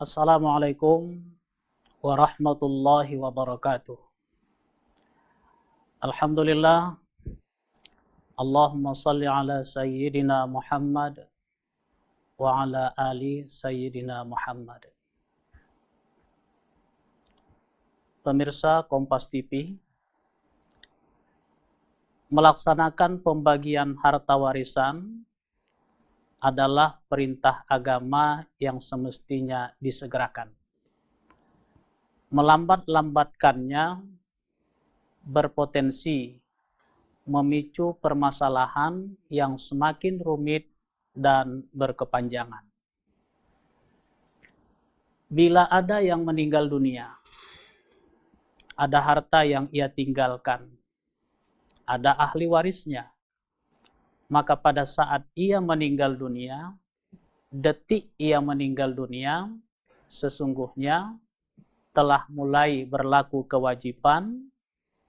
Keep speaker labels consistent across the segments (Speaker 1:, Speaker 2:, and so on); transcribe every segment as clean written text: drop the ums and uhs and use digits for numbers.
Speaker 1: Assalamualaikum warahmatullahi wabarakatuh. Alhamdulillah. Allahumma salli ala Sayyidina Muhammad wa ala ali Sayyidina Muhammad. Pemirsa Kompas TV, melaksanakan pembagian harta warisan adalah perintah agama yang semestinya disegerakan. Melambat-lambatkannya berpotensi memicu permasalahan yang semakin rumit dan berkepanjangan. Bila ada yang meninggal dunia, ada harta yang ia tinggalkan, ada ahli warisnya, maka pada saat ia meninggal dunia, detik ia meninggal dunia, sesungguhnya telah mulai berlaku kewajiban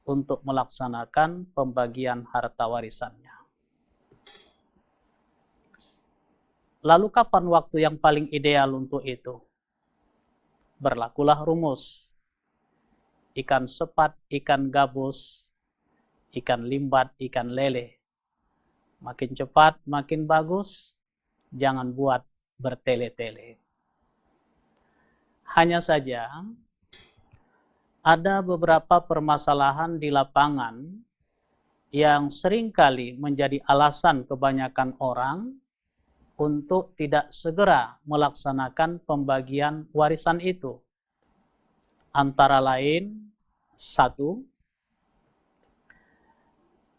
Speaker 1: untuk melaksanakan pembagian harta warisannya. Lalu kapan waktu yang paling ideal untuk itu? Berlakulah rumus. Ikan sepat, ikan gabus, ikan limbat, ikan lele. Makin cepat, makin bagus, jangan buat bertele-tele. Hanya saja, ada beberapa permasalahan di lapangan yang seringkali menjadi alasan kebanyakan orang untuk tidak segera melaksanakan pembagian warisan itu. Antara lain, satu,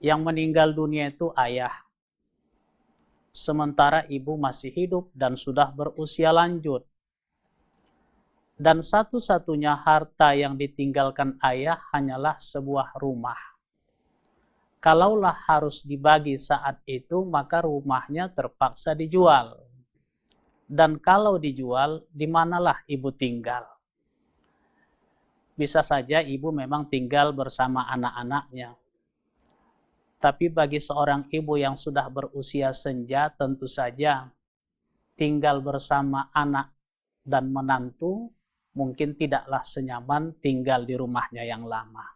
Speaker 1: yang meninggal dunia itu ayah, sementara ibu masih hidup dan sudah berusia lanjut. Dan satu-satunya harta yang ditinggalkan ayah hanyalah sebuah rumah. Kalaulah harus dibagi saat itu, maka rumahnya terpaksa dijual. Dan kalau dijual, di manalah ibu tinggal? Bisa saja ibu memang tinggal bersama anak-anaknya. Tapi bagi seorang ibu yang sudah berusia senja, tentu saja tinggal bersama anak dan menantu mungkin tidaklah senyaman tinggal di rumahnya yang lama.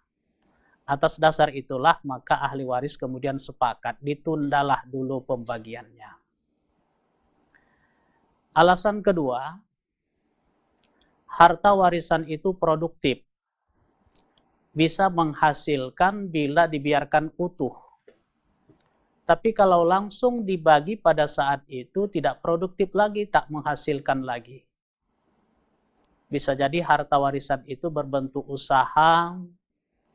Speaker 1: Atas dasar itulah maka ahli waris kemudian sepakat ditundalah dulu pembagiannya. Alasan kedua, harta warisan itu produktif. Bisa menghasilkan bila dibiarkan utuh. Tapi kalau langsung dibagi pada saat itu tidak produktif lagi, tak menghasilkan lagi. Bisa jadi harta warisan itu berbentuk usaha,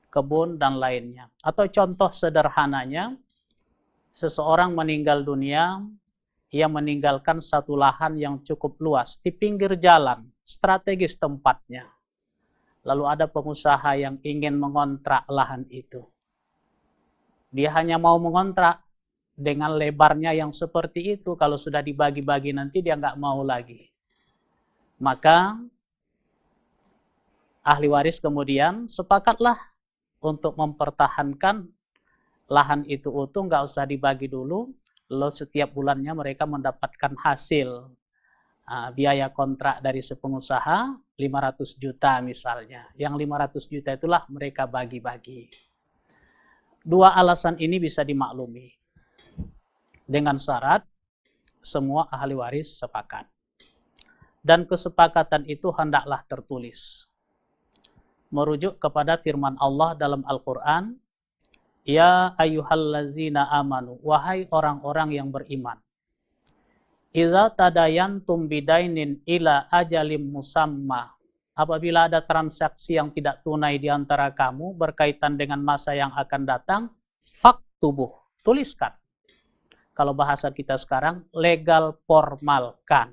Speaker 1: kebun, dan lainnya. Atau contoh sederhananya, seseorang meninggal dunia, ia meninggalkan satu lahan yang cukup luas di pinggir jalan, strategis tempatnya. Lalu ada pengusaha yang ingin mengontrak lahan itu. Dia hanya mau mengontrak dengan lebarnya yang seperti itu. Kalau sudah dibagi-bagi nanti dia nggak mau lagi. Maka ahli waris kemudian sepakatlah untuk mempertahankan lahan itu utuh, nggak usah dibagi dulu. Lalu setiap bulannya mereka mendapatkan hasil biaya kontrak dari si pengusaha 500 juta misalnya. Yang 500 juta itulah mereka bagi-bagi. Dua alasan ini bisa dimaklumi. Dengan syarat semua ahli waris sepakat. Dan kesepakatan itu hendaklah tertulis. Merujuk kepada firman Allah dalam Al-Quran, Ya ayyuhallazina amanu, wahai orang-orang yang beriman. Idza tadayantum bidainin ila ajalim musamma. Apabila ada transaksi yang tidak tunai di antara kamu berkaitan dengan masa yang akan datang, faktubuh, tuliskan. Kalau bahasa kita sekarang, legal formalkan.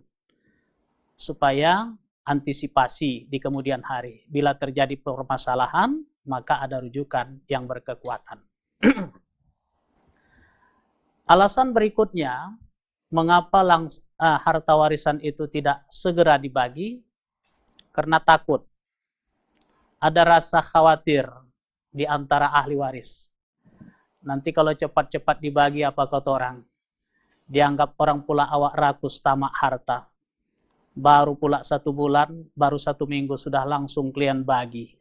Speaker 1: Supaya antisipasi di kemudian hari. Bila terjadi permasalahan, maka ada rujukan yang berkekuatan. Alasan berikutnya, mengapa harta warisan itu tidak segera dibagi? Karena takut. Ada rasa khawatir di antara ahli waris. Nanti kalau cepat-cepat dibagi apa kata orang? Dianggap orang pula awak rakus tamak harta. baru pula 1 bulan, baru 1 minggu sudah langsung klien bagi.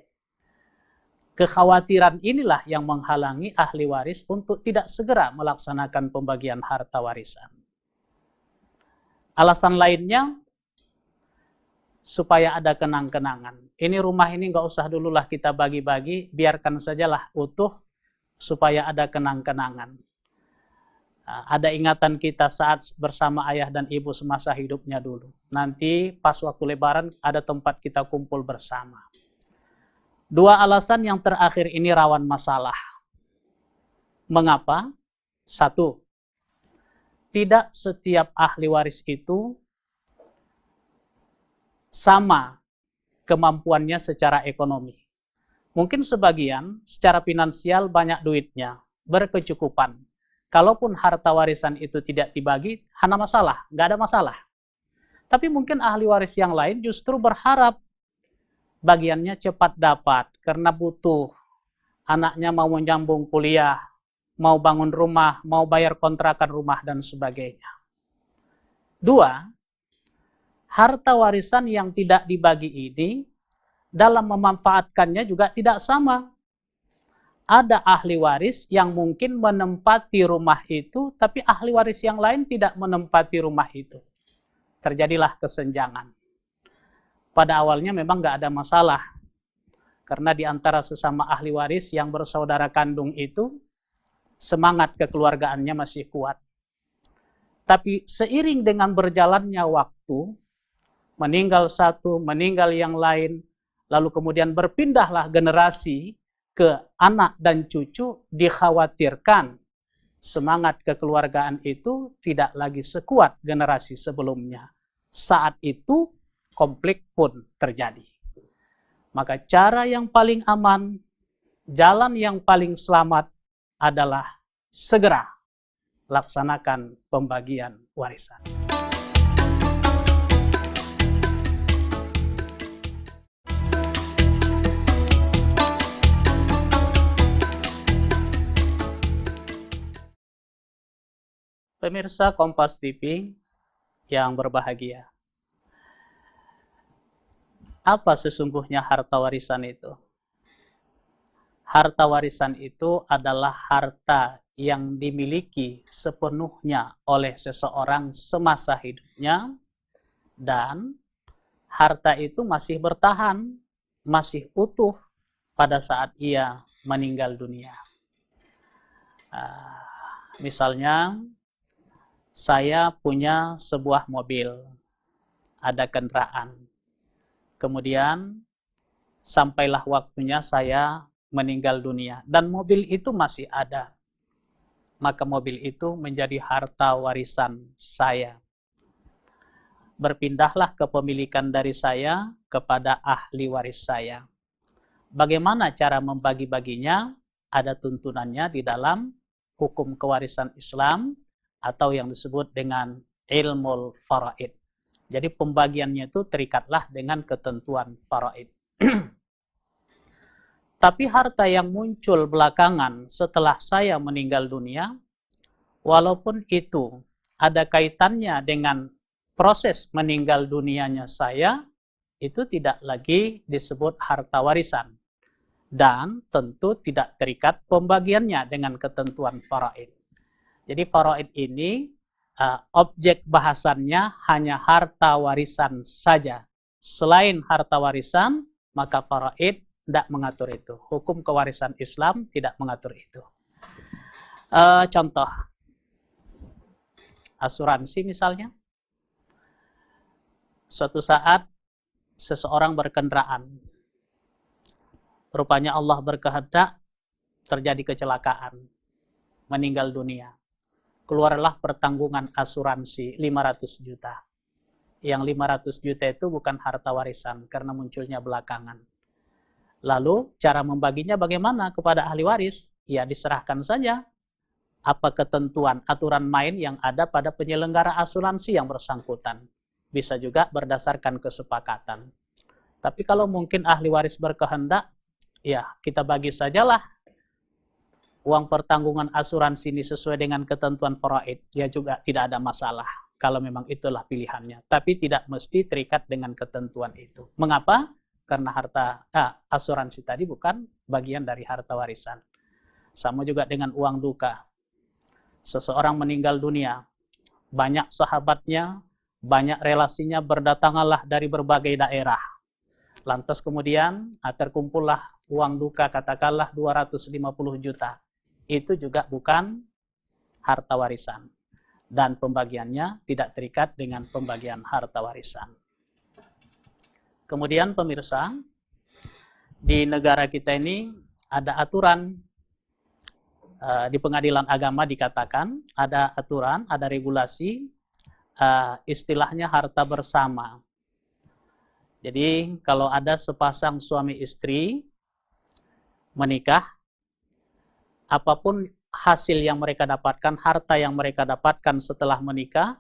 Speaker 1: Kekhawatiran inilah yang menghalangi ahli waris untuk tidak segera melaksanakan pembagian harta warisan. Alasan lainnya, supaya ada kenang-kenangan. Ini rumah ini nggak usah dululah kita bagi-bagi, biarkan sajalah utuh, supaya ada kenang-kenangan. Ada ingatan kita saat bersama ayah dan ibu semasa hidupnya dulu. Nanti pas waktu lebaran ada tempat kita kumpul bersama. 2 alasan yang terakhir ini rawan masalah. Mengapa? 1, tidak setiap ahli waris itu sama kemampuannya secara ekonomi. Mungkin sebagian secara finansial banyak duitnya, berkecukupan. Kalaupun harta warisan itu tidak dibagi, hana masalah, nggak ada masalah. Tapi mungkin ahli waris yang lain justru berharap bagiannya cepat dapat karena butuh. Anaknya mau menyambung kuliah, mau bangun rumah, mau bayar kontrakan rumah, dan sebagainya. 2, harta warisan yang tidak dibagi ini dalam memanfaatkannya juga tidak sama. Ada ahli waris yang mungkin menempati rumah itu, tapi ahli waris yang lain tidak menempati rumah itu. Terjadilah kesenjangan. Pada awalnya memang nggak ada masalah, karena di antara sesama ahli waris yang bersaudara kandung itu, semangat kekeluargaannya masih kuat. Tapi seiring dengan berjalannya waktu, meninggal satu, meninggal yang lain, lalu kemudian berpindahlah generasi ke anak dan cucu, dikhawatirkan semangat kekeluargaan itu tidak lagi sekuat generasi sebelumnya. Saat itu konflik pun terjadi. Maka cara yang paling aman, jalan yang paling selamat adalah segera laksanakan pembagian warisan. Pemirsa Kompas TV yang berbahagia, apa sesungguhnya harta warisan itu? Harta warisan itu adalah harta yang dimiliki sepenuhnya oleh seseorang semasa hidupnya, dan harta itu masih bertahan, masih utuh pada saat ia meninggal dunia. Misalnya, saya punya sebuah mobil, ada kendaraan. Kemudian sampailah waktunya saya meninggal dunia dan mobil itu masih ada. Maka mobil itu menjadi harta warisan saya. Berpindahlah kepemilikan dari saya kepada ahli waris saya. Bagaimana cara membagi-baginya? Ada tuntunannya di dalam hukum kewarisan Islam atau yang disebut dengan ilmul faraid. Jadi pembagiannya itu terikatlah dengan ketentuan faraid. Tapi harta yang muncul belakangan setelah saya meninggal dunia, walaupun itu ada kaitannya dengan proses meninggal dunianya saya, itu tidak lagi disebut harta warisan. Dan tentu tidak terikat pembagiannya dengan ketentuan faraid. Jadi faraid ini objek bahasannya hanya harta warisan saja. Selain harta warisan, maka faraid tidak mengatur itu. Hukum kewarisan Islam tidak mengatur itu. Contoh, asuransi misalnya. Suatu saat seseorang berkendaraan. Rupanya Allah berkehendak terjadi kecelakaan, meninggal dunia. Keluarlah pertanggungan asuransi 500 juta. Yang 500 juta itu bukan harta warisan karena munculnya belakangan. Lalu cara membaginya bagaimana kepada ahli waris? Ya diserahkan saja apa ketentuan aturan main yang ada pada penyelenggara asuransi yang bersangkutan. Bisa juga berdasarkan kesepakatan. Tapi kalau mungkin ahli waris berkehendak, ya kita bagi sajalah uang pertanggungan asuransi ini sesuai dengan ketentuan faraid, ya juga tidak ada masalah. kalau memang itulah pilihannya. Tapi tidak mesti terikat dengan ketentuan itu. Mengapa? Karena asuransi tadi bukan bagian dari harta warisan. Sama juga dengan uang duka. Seseorang meninggal dunia, banyak sahabatnya, banyak relasinya berdatanganlah dari berbagai daerah. Lantas kemudian terkumpullah uang duka, katakanlah 250 juta. Itu juga bukan harta warisan. Dan pembagiannya tidak terikat dengan pembagian harta warisan. Kemudian pemirsa, di negara kita ini ada aturan, di pengadilan agama dikatakan ada aturan, ada regulasi, istilahnya harta bersama. Jadi kalau ada sepasang suami istri menikah, apapun hasil yang mereka dapatkan, harta yang mereka dapatkan setelah menikah,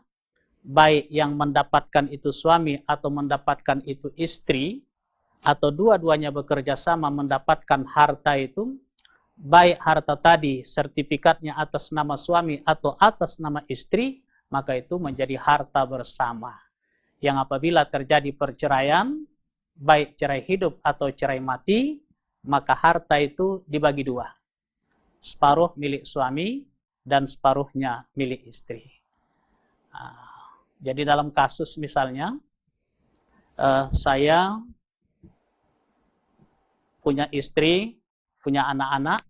Speaker 1: baik yang mendapatkan itu suami atau mendapatkan itu istri, atau dua-duanya bekerja sama mendapatkan harta itu, baik harta tadi sertifikatnya atas nama suami atau atas nama istri, maka itu menjadi harta bersama. Yang apabila terjadi perceraian, baik cerai hidup atau cerai mati, maka harta itu dibagi dua. Separuh milik suami dan separuhnya milik istri. Jadi dalam kasus misalnya, saya punya istri, punya anak-anak,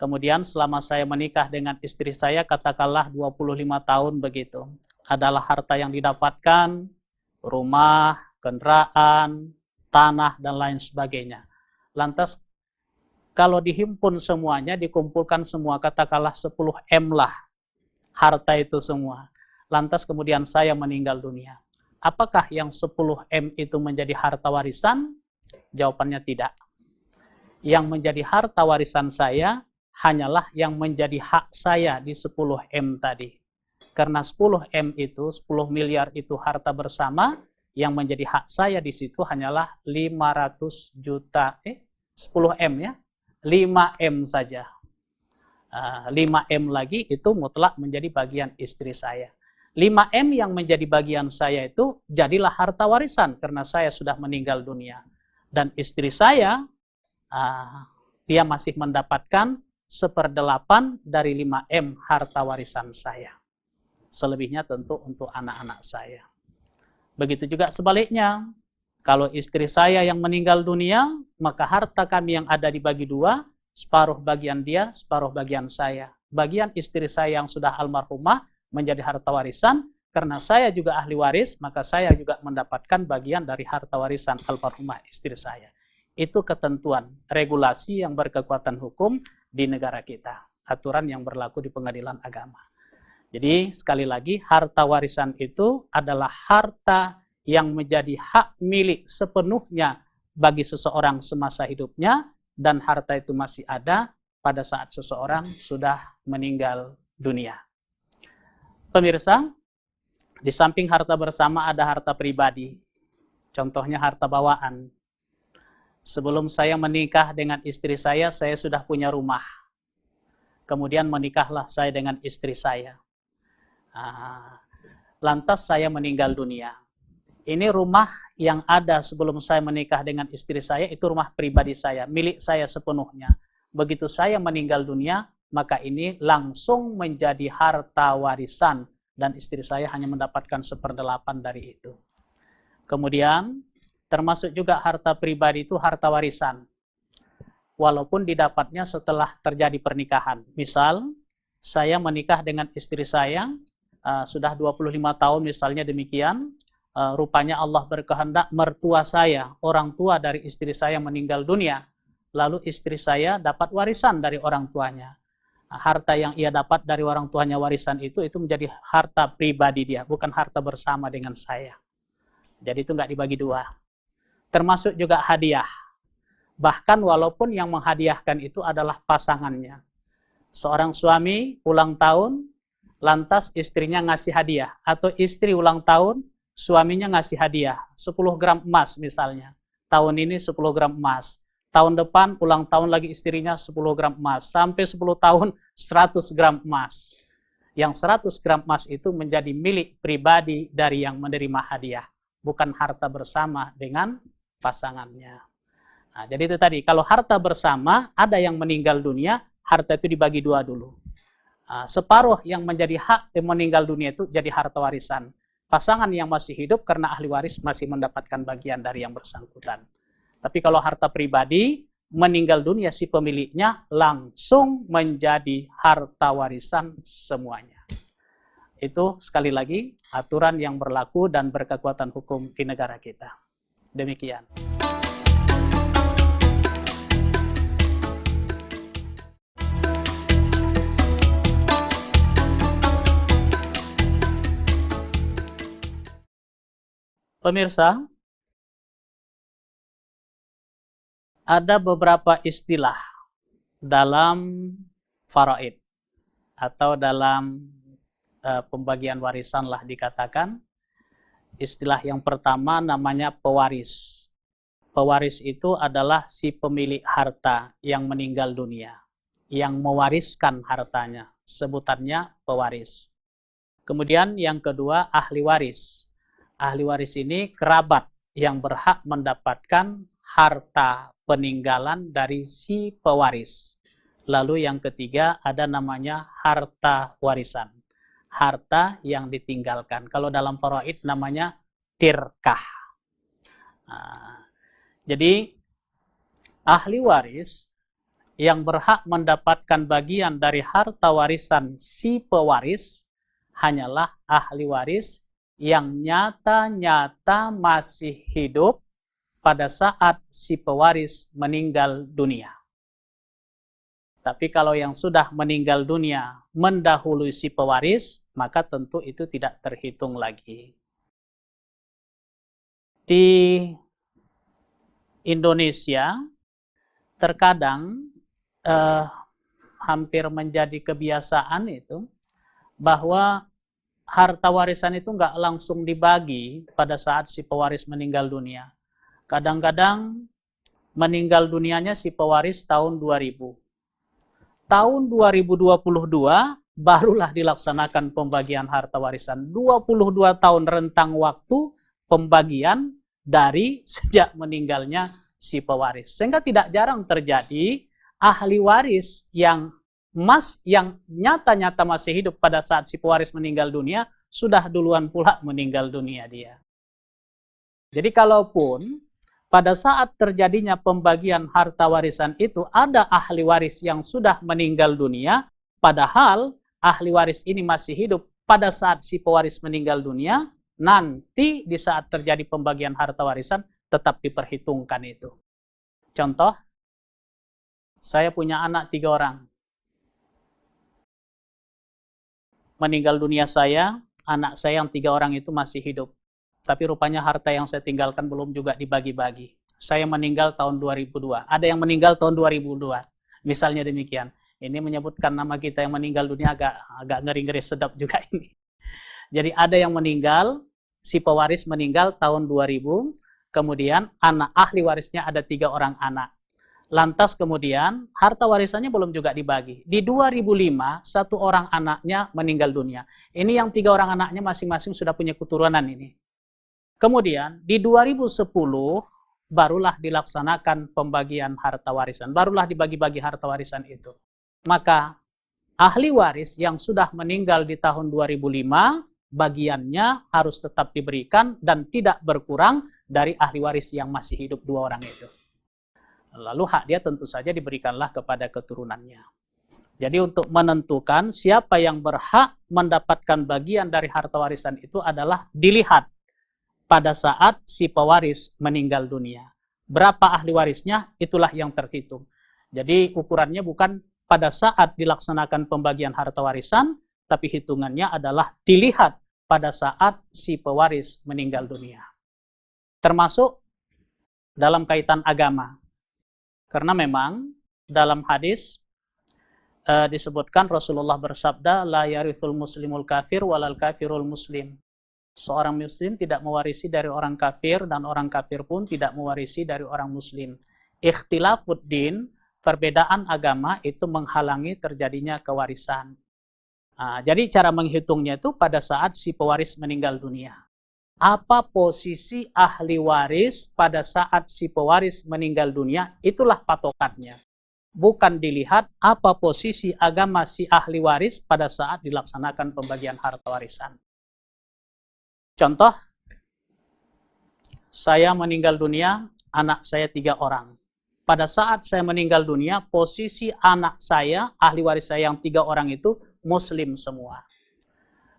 Speaker 1: kemudian selama saya menikah dengan istri saya, katakanlah 25 tahun begitu, adalah harta yang didapatkan, rumah, kendaraan, tanah, dan lain sebagainya. Lantas kalau dihimpun semuanya, dikumpulkan semua, katakanlah 10 M lah harta itu semua. Lantas kemudian saya meninggal dunia. Apakah yang 10 M itu menjadi harta warisan? Jawabannya tidak. Yang menjadi harta warisan saya hanyalah yang menjadi hak saya di 10 M tadi. Karena 10 M itu, 10 miliar itu harta bersama, yang menjadi hak saya di situ hanyalah 500 juta, 10 M ya. 5M saja. 5M lagi itu mutlak menjadi bagian istri saya. 5M yang menjadi bagian saya itu jadilah harta warisan karena saya sudah meninggal dunia. Dan istri saya, dia masih mendapatkan 1/8 dari 5M harta warisan saya. Selebihnya tentu untuk anak-anak saya. Begitu juga sebaliknya. Kalau istri saya yang meninggal dunia, maka harta kami yang ada dibagi dua, separuh bagian dia, separuh bagian saya. Bagian istri saya yang sudah almarhumah menjadi harta warisan, karena saya juga ahli waris, maka saya juga mendapatkan bagian dari harta warisan almarhumah istri saya. Itu ketentuan, regulasi yang berkekuatan hukum di negara kita. Aturan yang berlaku di pengadilan agama. Jadi sekali lagi, harta warisan itu adalah harta yang menjadi hak milik sepenuhnya bagi seseorang semasa hidupnya, dan harta itu masih ada pada saat seseorang sudah meninggal dunia. Pemirsa, di samping harta bersama ada harta pribadi. Contohnya harta bawaan. Sebelum saya menikah dengan istri saya sudah punya rumah. Kemudian menikahlah saya dengan istri saya. Lantas saya meninggal dunia. Ini rumah yang ada sebelum saya menikah dengan istri saya, itu rumah pribadi saya, milik saya sepenuhnya. Begitu saya meninggal dunia, maka ini langsung menjadi harta warisan, dan istri saya hanya mendapatkan 1/8 dari itu. Kemudian, termasuk juga harta pribadi itu harta warisan. Walaupun didapatnya setelah terjadi pernikahan. Misal, saya menikah dengan istri saya, sudah 25 tahun misalnya demikian, rupanya Allah berkehendak mertua saya, orang tua dari istri saya meninggal dunia. Lalu istri saya dapat warisan dari orang tuanya. Harta yang ia dapat dari orang tuanya warisan itu menjadi harta pribadi dia, bukan harta bersama dengan saya. Jadi itu nggak dibagi dua. Termasuk juga hadiah. Bahkan walaupun yang menghadiahkan itu adalah pasangannya. Seorang suami ulang tahun, lantas istrinya ngasih hadiah. Atau istri ulang tahun, suaminya ngasih hadiah, 10 gram emas misalnya. Tahun ini 10 gram emas. Tahun depan ulang tahun lagi istrinya 10 gram emas. Sampai 10 tahun 100 gram emas. yang 100 gram emas itu menjadi milik pribadi dari yang menerima hadiah, bukan harta bersama dengan pasangannya. Nah, jadi itu tadi, kalau harta bersama, ada yang meninggal dunia, harta itu dibagi dua dulu. Separuh yang menjadi hak meninggal dunia itu jadi harta warisan. Pasangan yang masih hidup karena ahli waris masih mendapatkan bagian dari yang bersangkutan. Tapi kalau harta pribadi, meninggal dunia si pemiliknya langsung menjadi harta warisan semuanya. Itu sekali lagi aturan yang berlaku dan berkekuatan hukum di negara kita. Demikian. Pemirsa, ada beberapa istilah dalam faraid atau dalam pembagian warisan lah dikatakan. Istilah yang pertama namanya pewaris. Pewaris itu adalah si pemilik harta yang meninggal dunia, yang mewariskan hartanya, sebutannya pewaris. Kemudian yang kedua ahli waris. Ahli waris ini kerabat yang berhak mendapatkan harta peninggalan dari si pewaris. Lalu yang ketiga ada namanya harta warisan. Harta yang ditinggalkan. Kalau dalam faraid namanya tirkah. Jadi ahli waris yang berhak mendapatkan bagian dari harta warisan si pewaris hanyalah ahli waris yang nyata-nyata masih hidup pada saat si pewaris meninggal dunia. Tapi kalau yang sudah meninggal dunia mendahului si pewaris, maka tentu itu tidak terhitung lagi. Di Indonesia, terkadang hampir menjadi kebiasaan itu, bahwa harta warisan itu nggak langsung dibagi pada saat si pewaris meninggal dunia. Kadang-kadang meninggal dunianya si pewaris tahun 2000. Tahun 2022 barulah dilaksanakan pembagian harta warisan. 22 tahun rentang waktu pembagian dari sejak meninggalnya si pewaris. Sehingga tidak jarang terjadi ahli waris yang nyata-nyata masih hidup pada saat si pewaris meninggal dunia, sudah duluan pula meninggal dunia dia. Jadi kalaupun pada saat terjadinya pembagian harta warisan itu ada ahli waris yang sudah meninggal dunia, padahal ahli waris ini masih hidup pada saat si pewaris meninggal dunia, nanti di saat terjadi pembagian harta warisan tetap diperhitungkan itu. Contoh, saya punya anak 3 orang. Meninggal dunia saya, anak saya yang 3 orang itu masih hidup. Tapi rupanya harta yang saya tinggalkan belum juga dibagi-bagi. Saya meninggal tahun 2002. Ada yang meninggal tahun 2002. Misalnya demikian. Ini menyebutkan nama kita yang meninggal dunia agak ngeri-ngeri sedap juga ini. Jadi ada yang meninggal, si pewaris meninggal tahun 2000, kemudian anak ahli warisnya ada 3 orang anak. Lantas kemudian harta warisannya belum juga dibagi. Di 2005, 1 orang anaknya meninggal dunia. Ini yang 3 orang anaknya masing-masing sudah punya keturunan ini. Kemudian di 2010 barulah dilaksanakan pembagian harta warisan. Barulah dibagi-bagi harta warisan itu. Maka ahli waris yang sudah meninggal di tahun 2005, bagiannya harus tetap diberikan dan tidak berkurang dari ahli waris yang masih hidup 2 orang itu. Lalu hak dia tentu saja diberikanlah kepada keturunannya. Jadi untuk menentukan siapa yang berhak mendapatkan bagian dari harta warisan itu adalah dilihat pada saat si pewaris meninggal dunia. Berapa ahli warisnya, itulah yang terhitung. Jadi ukurannya bukan pada saat dilaksanakan pembagian harta warisan, tapi hitungannya adalah dilihat pada saat si pewaris meninggal dunia. Termasuk dalam kaitan agama. Karena memang dalam hadis disebutkan Rasulullah bersabda, la yarithul muslimul kafir walal kafirul muslim. Seorang muslim tidak mewarisi dari orang kafir dan orang kafir pun tidak mewarisi dari orang muslim. Ikhtilafuddin, perbedaan agama itu menghalangi terjadinya kewarisan. Jadi cara menghitungnya itu pada saat si pewaris meninggal dunia. Apa posisi ahli waris pada saat si pewaris meninggal dunia, itulah patokannya. Bukan dilihat apa posisi agama si ahli waris pada saat dilaksanakan pembagian harta warisan. Contoh, saya meninggal dunia, anak saya 3 orang. Pada saat saya meninggal dunia, posisi anak saya, ahli waris saya yang 3 orang itu, Muslim semua.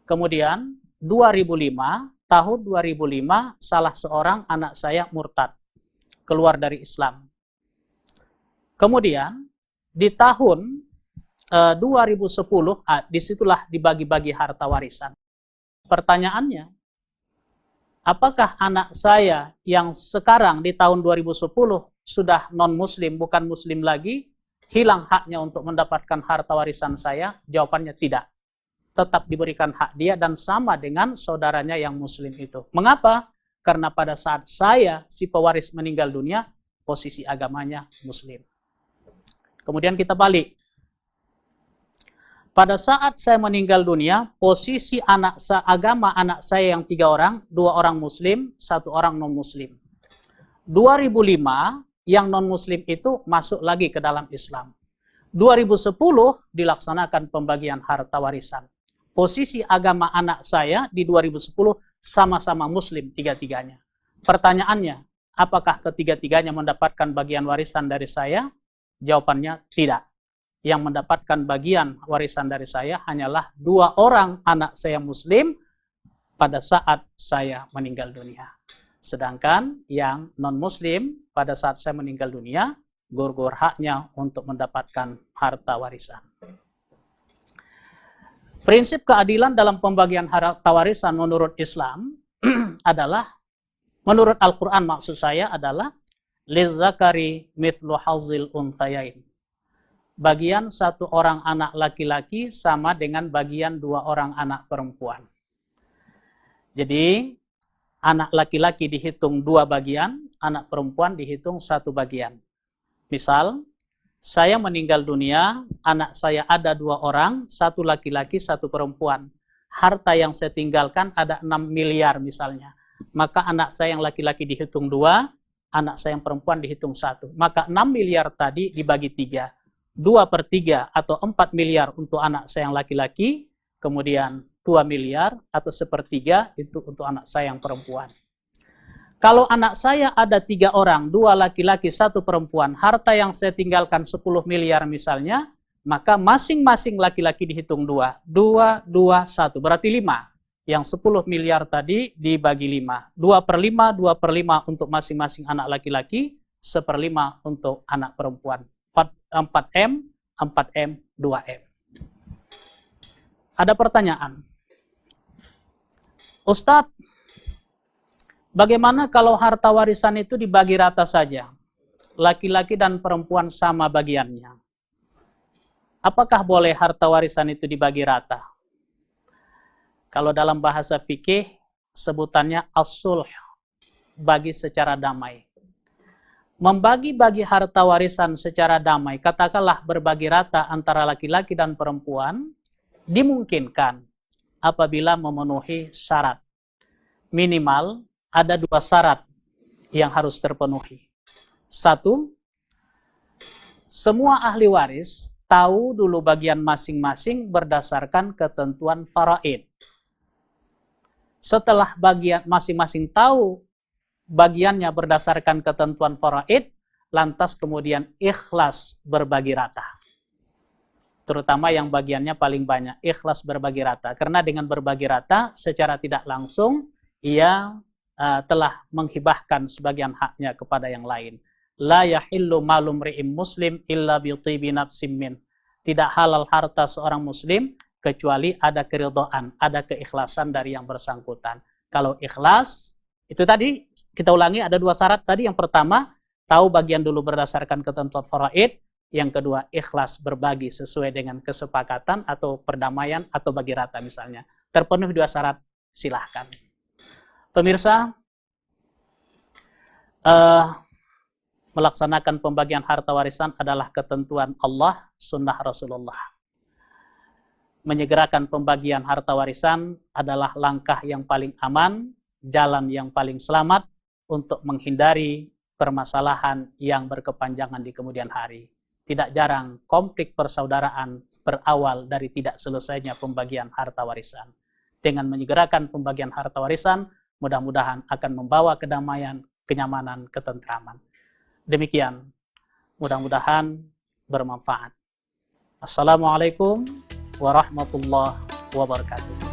Speaker 1: Kemudian, 2005, tahun 2005, salah seorang anak saya murtad, keluar dari Islam. Kemudian, di tahun 2010, disitulah dibagi-bagi harta warisan. Pertanyaannya, apakah anak saya yang sekarang di tahun 2010 sudah non-muslim, bukan muslim lagi, hilang haknya untuk mendapatkan harta warisan saya? Jawabannya tidak. Tetap diberikan hak dia dan sama dengan saudaranya yang muslim itu. Mengapa? Karena pada saat saya, si pewaris meninggal dunia, posisi agamanya muslim. Kemudian kita balik. Pada saat saya meninggal dunia, posisi agama anak saya yang 3 orang, 2 orang muslim, 1 orang non-muslim. 2005, yang non-muslim itu masuk lagi ke dalam Islam. 2010 dilaksanakan pembagian harta warisan. Posisi agama anak saya di 2010 sama-sama muslim 3-tiganya. Pertanyaannya, apakah ketiga-tiganya mendapatkan bagian warisan dari saya? Jawabannya tidak. Yang mendapatkan bagian warisan dari saya hanyalah 2 orang anak saya muslim pada saat saya meninggal dunia. Sedangkan yang non-muslim pada saat saya meninggal dunia, gugur haknya untuk mendapatkan harta warisan. Prinsip keadilan dalam pembagian harta warisan menurut Islam adalah, menurut Al-Quran maksud saya adalah, lizzakari mithlu hazzil unthayain. Bagian 1 orang anak laki-laki sama dengan bagian 2 orang anak perempuan. Jadi, anak laki-laki dihitung 2 bagian, anak perempuan dihitung 1 bagian. Misal, saya meninggal dunia, anak saya ada 2 orang, 1 laki-laki, 1 perempuan. Harta yang saya tinggalkan ada 6 miliar misalnya. Maka anak saya yang laki-laki dihitung 2, anak saya yang perempuan dihitung 1. Maka 6 miliar tadi dibagi 3. 2/3 atau 4 miliar untuk anak saya yang laki-laki, kemudian 2 miliar atau 1/3 itu untuk anak saya yang perempuan. Kalau anak saya ada 3 orang, 2 laki-laki, 1 perempuan, harta yang saya tinggalkan 10 miliar misalnya, maka masing-masing laki-laki dihitung 2. 2, 2, 1, berarti 5. Yang 10 miliar tadi dibagi 5. 2/5, 2/5 untuk masing-masing anak laki-laki, 1/5 untuk anak perempuan. 4M, 4M, 2M. Ada pertanyaan. Ustadz, bagaimana kalau harta warisan itu dibagi rata saja? Laki-laki dan perempuan sama bagiannya. Apakah boleh harta warisan itu dibagi rata? Kalau dalam bahasa fikih, sebutannya as-sulh, bagi secara damai. Membagi-bagi harta warisan secara damai, katakanlah berbagi rata antara laki-laki dan perempuan, dimungkinkan apabila memenuhi syarat. Minimal ada 2 syarat yang harus terpenuhi. 1, semua ahli waris tahu dulu bagian masing-masing berdasarkan ketentuan faraid. Setelah bagian masing-masing tahu bagiannya berdasarkan ketentuan faraid, lantas kemudian ikhlas berbagi rata. Terutama yang bagiannya paling banyak, ikhlas berbagi rata. Karena dengan berbagi rata, secara tidak langsung, ia telah menghibahkan sebagian haknya kepada yang lain. La yahillu malum ri'im muslim illa bitibi nafsim min. Tidak halal harta seorang muslim, kecuali ada keridhaan, ada keikhlasan dari yang bersangkutan. Kalau ikhlas, itu tadi, kita ulangi, ada 2 syarat tadi. Yang pertama, tahu bagian dulu berdasarkan ketentuan faraid. Yang kedua, ikhlas berbagi sesuai dengan kesepakatan atau perdamaian atau bagi rata misalnya. Terpenuhi 2 syarat, silahkan. Pemirsa, melaksanakan pembagian harta warisan adalah ketentuan Allah, sunnah Rasulullah. menyegerakan pembagian harta warisan adalah langkah yang paling aman, jalan yang paling selamat untuk menghindari permasalahan yang berkepanjangan di kemudian hari. Tidak jarang konflik persaudaraan berawal dari tidak selesainya pembagian harta warisan. Dengan menyegerakan pembagian harta warisan, mudah-mudahan akan membawa kedamaian, kenyamanan, ketentraman. Demikian, mudah-mudahan bermanfaat. Assalamualaikum warahmatullahi wabarakatuh.